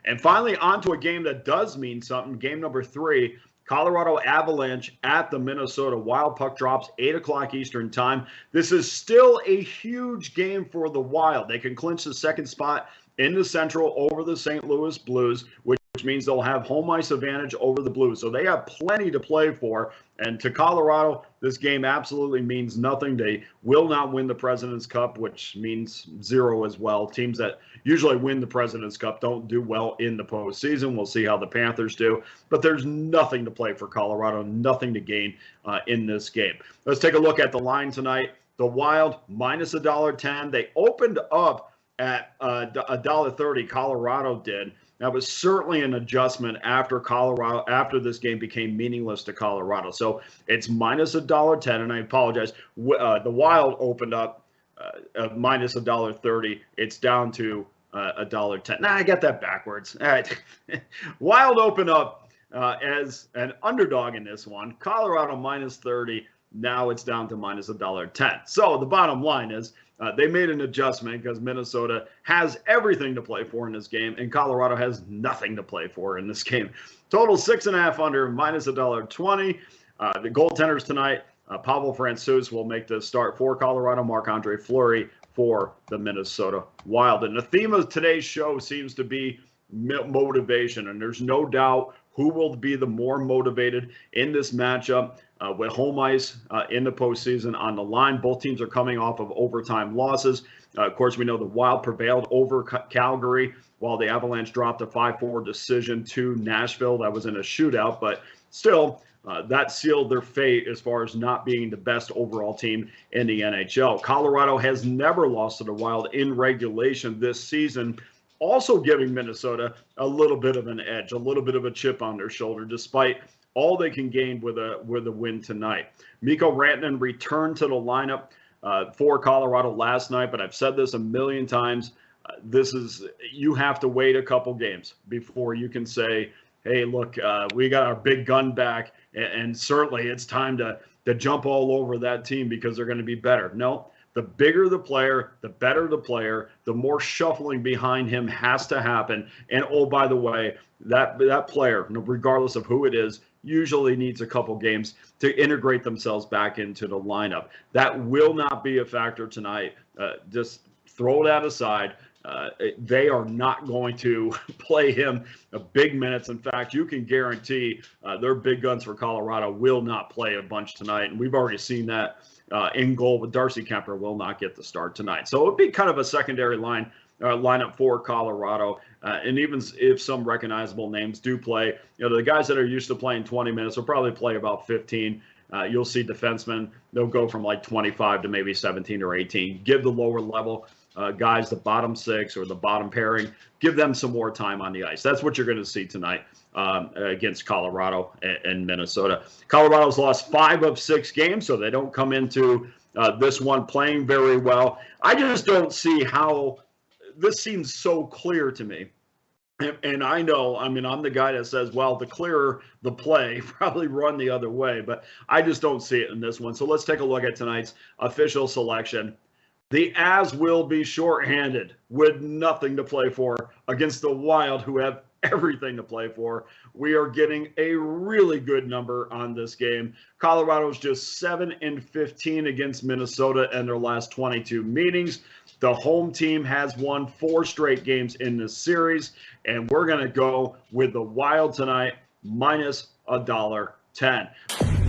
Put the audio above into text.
And finally, on to a game that does mean something. Game number 3, Colorado Avalanche at the Minnesota Wild. Puck drops 8 o'clock Eastern time. This is still a huge game for the Wild. They can clinch the second spot in the Central over the St. Louis Blues, which means they'll have home ice advantage over the Blues. So they have plenty to play for. And to Colorado, this game absolutely means nothing. They will not win the President's Cup, which means 0 as well. Teams that usually win the President's Cup don't do well in the postseason. We'll see how the Panthers do. But there's nothing to play for Colorado, nothing to gain in this game. Let's take a look at the line tonight. The Wild, minus $1.10. They opened up at $1.30. Colorado did. That was certainly an adjustment after this game became meaningless to Colorado. So it's minus $1.10, and I apologize. The Wild opened up minus $1.30. It's down to $1.10. Nah, I got that backwards. All right. Wild opened up as an underdog in this one. Colorado minus 30. Now it's down to minus $1.10. So the bottom line is they made an adjustment because Minnesota has everything to play for in this game, and Colorado has nothing to play for in this game. Total 6.5 under, minus $1.20. The goaltenders tonight, Pavel Francouz will make the start for Colorado, Marc-Andre Fleury for the Minnesota Wild. And the theme of today's show seems to be motivation, and there's no doubt who will be the more motivated in this matchup. With home ice in the postseason on the line. Both teams are coming off of overtime losses. Of course, we know the Wild prevailed over Calgary, while the Avalanche dropped a 5-4 decision to Nashville. That was in a shootout, but still, that sealed their fate as far as not being the best overall team in the NHL. Colorado has never lost to the Wild in regulation this season, also giving Minnesota a little bit of an edge, a little bit of a chip on their shoulder, despite all they can gain with a win tonight. Mikko Rantanen returned to the lineup for Colorado last night, but I've said this a million times. You have to wait a couple games before you can say, hey, look, we got our big gun back, and certainly it's time to jump all over that team because they're going to be better. No, the bigger the player, the better the player, the more shuffling behind him has to happen. And, oh, by the way, that player, regardless of who it is, usually needs a couple games to integrate themselves back into the lineup. That will not be a factor tonight. Just throw that aside. They are not going to play him big minutes. In fact, you can guarantee their big guns for Colorado will not play a bunch tonight. And we've already seen that in goal with Darcy Kemper will not get the start tonight. So it would be kind of a secondary lineup for Colorado. And even if some recognizable names do play, the guys that are used to playing 20 minutes will probably play about 15. You'll see defensemen, they'll go from like 25 to maybe 17 or 18. Give the lower level guys, the bottom 6 or the bottom pairing, give them some more time on the ice. That's what you're going to see tonight against Colorado and Minnesota. Colorado's lost 5 of 6 games, so they don't come into this one playing very well. I just don't see how this seems so clear to me. And I know, I'm the guy that says, well, the clearer the play, probably run the other way. But I just don't see it in this one. So let's take a look at tonight's official selection. The Avs will be shorthanded with nothing to play for against the Wild, who have everything to play for. We are getting a really good number on this game. Colorado's just 7-15 against Minnesota in their last 22 meetings. The home team has won 4 straight games in this series, and we're going to go with the Wild tonight, minus $1.10.